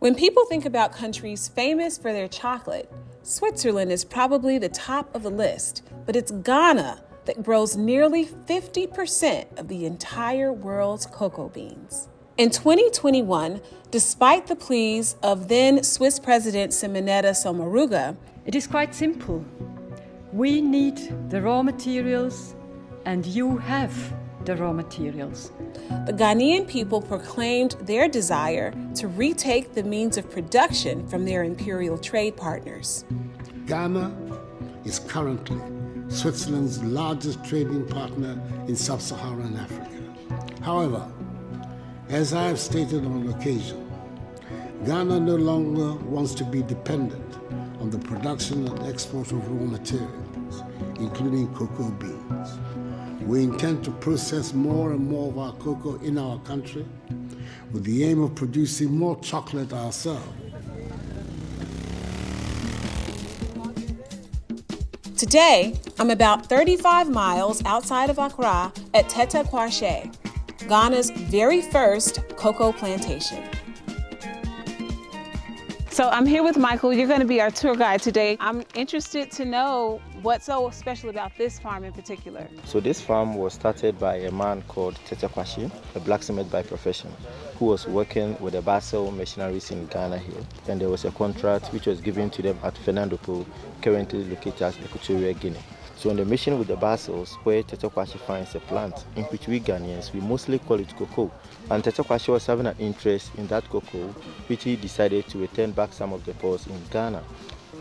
When people think about countries famous for their chocolate, Switzerland is probably the top of the list, but it's Ghana that grows nearly 50% of the entire world's cocoa beans. In 2021, despite the pleas of then Swiss President Simonetta Sommaruga, it is quite simple. We need the raw materials, and you have the raw materials. The Ghanaian people proclaimed their desire to retake the means of production from their imperial trade partners. Ghana is currently Switzerland's largest trading partner in sub-Saharan Africa. However, as I have stated on occasion, Ghana no longer wants to be dependent on the production and export of raw materials, including cocoa beans. We intend to process more and more of our cocoa in our country with the aim of producing more chocolate ourselves. Today, I'm about 35 miles outside of Accra at Tete Kwache, Ghana's very first cocoa plantation. So I'm here with Michael. You're going to be our tour guide today. I'm interested to know what's so special about this farm in particular. So this farm was started by a man called Tete Kwache, a blacksmith by profession, who was working with the Basel missionaries in Ghana here. And there was a contract which was given to them at Fernandopo, currently located at Equatorial Guinea. So on the mission with the Basels, where Tete Kwache finds a plant in which we Ghanaians, we mostly call it cocoa. And Tete Kwache was having an interest in that cocoa, which he decided to return back some of the pods in Ghana.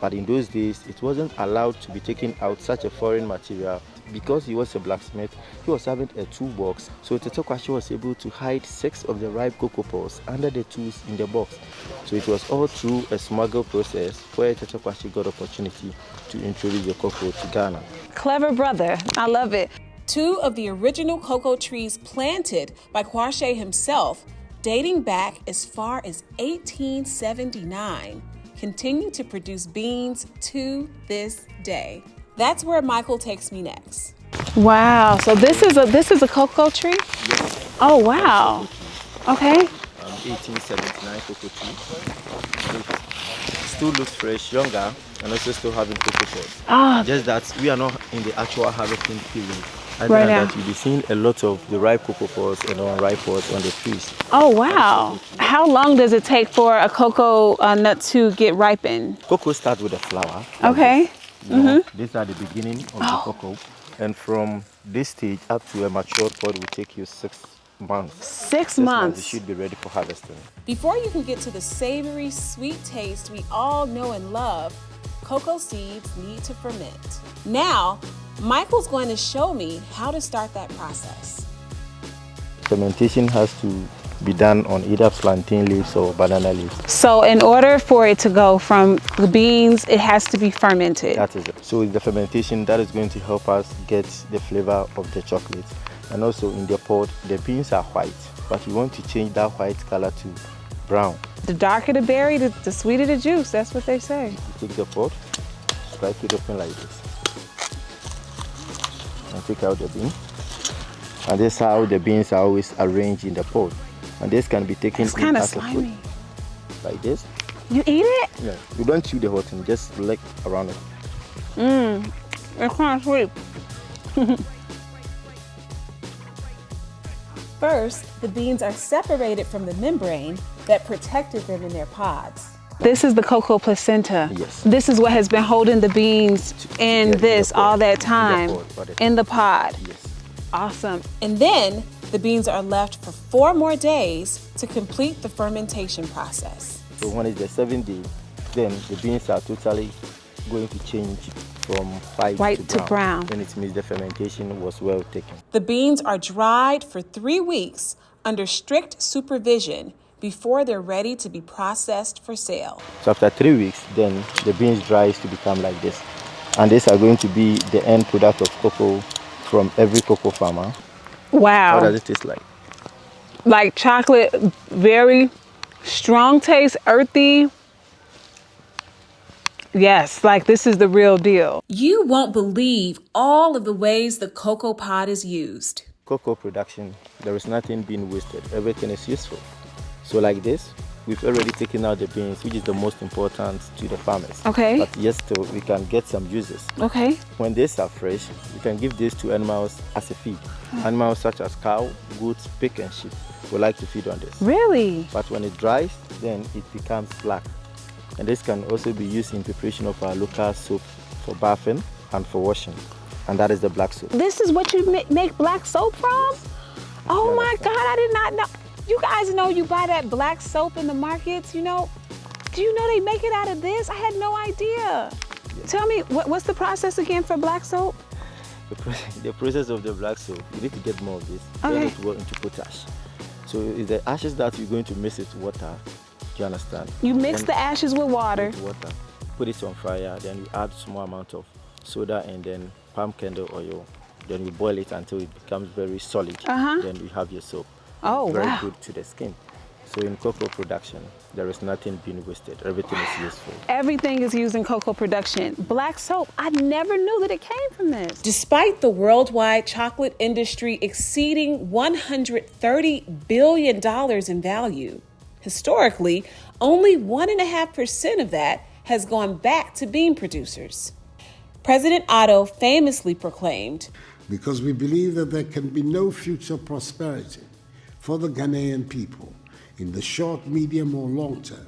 But in those days, it wasn't allowed to be taken out such a foreign material. Because he was a blacksmith, he was having a toolbox. So Tete Kwache was able to hide 6 of the ripe cocoa pods under the tools in the box. So it was all through a smuggle process where Tete Kwache got opportunity to introduce the cocoa to Ghana. Clever brother, I love it. 2 of the original cocoa trees planted by Kwache himself, dating back as far as 1879, continue to produce beans to this day. That's where Michael takes me next. Wow, so this is a cocoa tree? Yes. Oh wow. Okay. 1879 cocoa tree. It still looks fresh, younger, and also still having cocoa pods. Just that we are not in the actual harvesting period. Other right than now. that, you'll be seeing a lot of the ripe cocoa pods and unripe pods on the trees. Oh wow. How long does it take for a cocoa nut to get ripened? Cocoa starts with a flower. Okay. These are the beginning of the cocoa. And from this stage up to a mature pod will take you 6 months. 6 months. It should be ready for harvesting. Before you can get to the savory, sweet taste we all know and love, cocoa seeds need to ferment. Now, Michael's going to show me how to start that process. Fermentation has to be done on either plantain leaves or banana leaves. So in order for it to go from the beans, it has to be fermented. That is it. So it's the fermentation that is going to help us get the flavor of the chocolate. And also in the pod, the beans are white, but we want to change that white color to brown. The darker the berry, the sweeter the juice. That's what they say. You take the pod, strike it open like this, and take out the bean. And this is how the beans are always arranged in the pod. And this can be taken It's kind of as a food, slimy. like this. You eat it? Yeah, you don't chew the whole thing, just lick around it. It's kind of sweet. First, the beans are separated from the membrane that protected them in their pods. This is the cocoa placenta. Yes. This is what has been holding the beans in this all that time. In the pod. Yes. Awesome. And then the beans are left for 4 more days to complete the fermentation process. So when it's the 7th day, then the beans are totally going to change from white to brown. Then it means the fermentation was well taken. The beans are dried for 3 weeks under strict supervision before they're ready to be processed for sale. So after 3 weeks, then the beans dries to become like this. And these are going to be the end product of cocoa from every cocoa farmer. Wow. How does it taste like? Like chocolate, very strong taste, earthy. Yes, like this is the real deal. You won't believe all of the ways the cocoa pod is used. Cocoa production, there is nothing being wasted. Everything is useful. So like this, we've already taken out the beans, which is the most important to the farmers. Okay. But yes, still, we can get some juices. Okay. When they are fresh, you can give this to animals as a feed. Animals such as cow, goats, pig, and sheep will like to feed on this. Really? But when it dries, then it becomes black. And this can also be used in preparation of our local soap for bathing and for washing. And that is the black soap. This is what you make black soap from? Oh my God, I did not know. You guys know you buy that black soap in the markets, you know? Do you know they make it out of this? I had no idea. Yes. Tell me, what's the process again for black soap? The process of the black soap, you need to get more of this. Okay. Then it will go into potash. So it's the ashes that you're going to mix with water. Do you understand? You mix the ashes with water. With water. Put it on fire, then you add small amount of soda and then palm kernel oil. Then you boil it until it becomes very solid. Then you have your soap. Oh, very wow. good to the skin. So in cocoa production, there is nothing being wasted. Everything is useful. Everything is used in cocoa production. Black soap, I never knew that it came from this. Despite the worldwide chocolate industry exceeding $130 billion in value, historically, only 1.5% of that has gone back to bean producers. President Otto famously proclaimed, because we believe that there can be no future prosperity for the Ghanaian people in the short, medium, or long term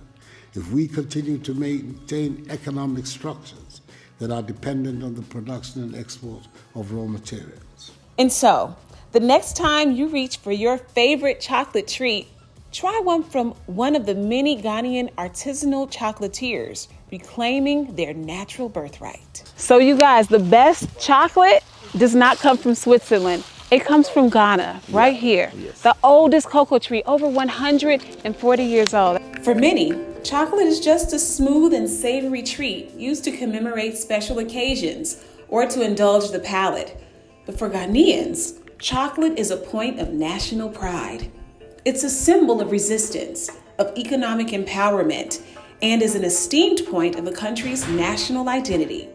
if we continue to maintain economic structures that are dependent on the production and export of raw materials. And so, the next time you reach for your favorite chocolate treat, try one from one of the many Ghanaian artisanal chocolatiers reclaiming their natural birthright. So you guys, the best chocolate does not come from Switzerland. It comes from Ghana, right here. Yes. The oldest cocoa tree, over 140 years old. For many, chocolate is just a smooth and savory treat used to commemorate special occasions or to indulge the palate. But for Ghanaians, chocolate is a point of national pride. It's a symbol of resistance, of economic empowerment, and is an esteemed point of the country's national identity.